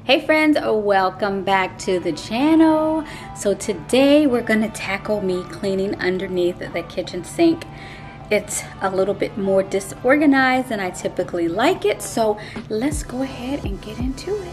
Hey friends, welcome back to the channel. So today we're gonna tackle me cleaning underneath the kitchen sink. It's a little bit more disorganized than I typically like it, so let's go ahead and get into it.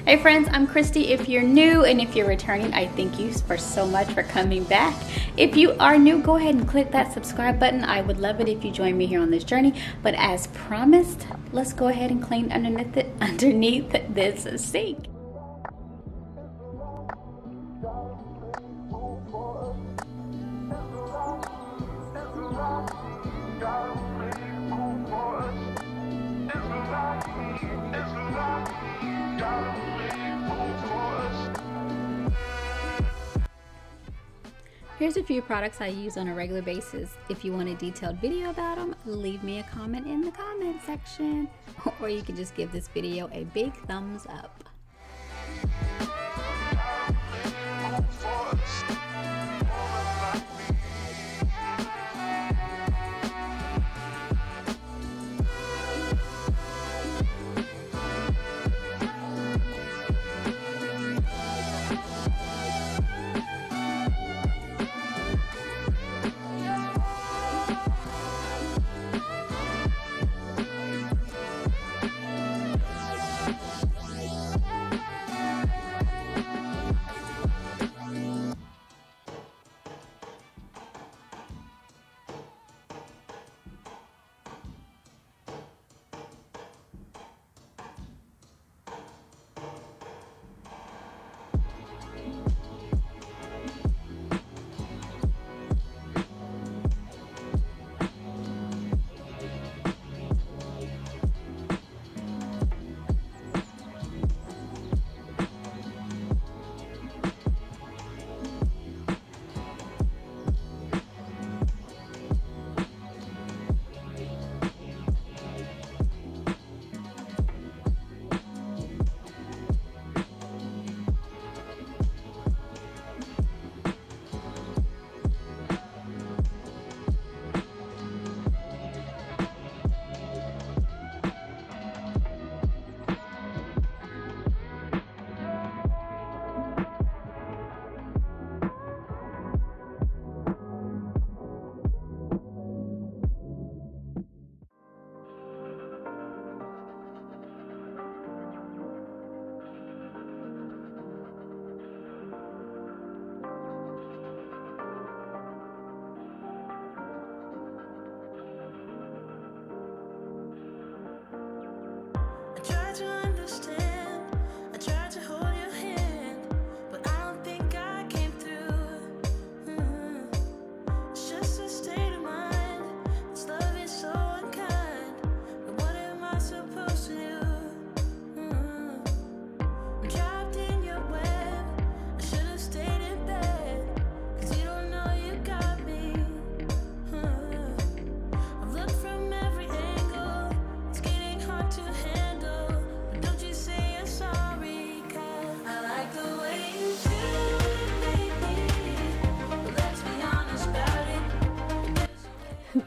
Hey friends, I'm Kristi. If you're new and if you're returning, I thank you so much for coming back. If you are new, go ahead and click that subscribe button. I would love it if you join me here on this journey. But as promised, let's go ahead and clean underneath this sink. Here's a few products I use on a regular basis. If you want a detailed video about them, leave me a comment in the comment section, or you can just give this video a big thumbs up.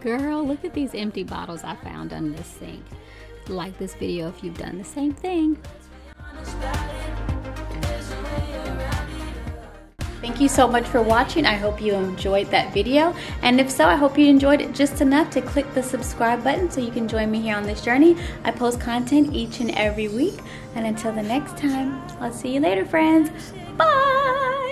Girl, look at these empty bottles I found under the sink. Like this video if you've done the same thing. Thank you so much for watching. I hope you enjoyed that video. And if so, I hope you enjoyed it just enough to click the subscribe button so you can join me here on this journey. I post content each and every week. And until the next time, I'll see you later, friends. Bye!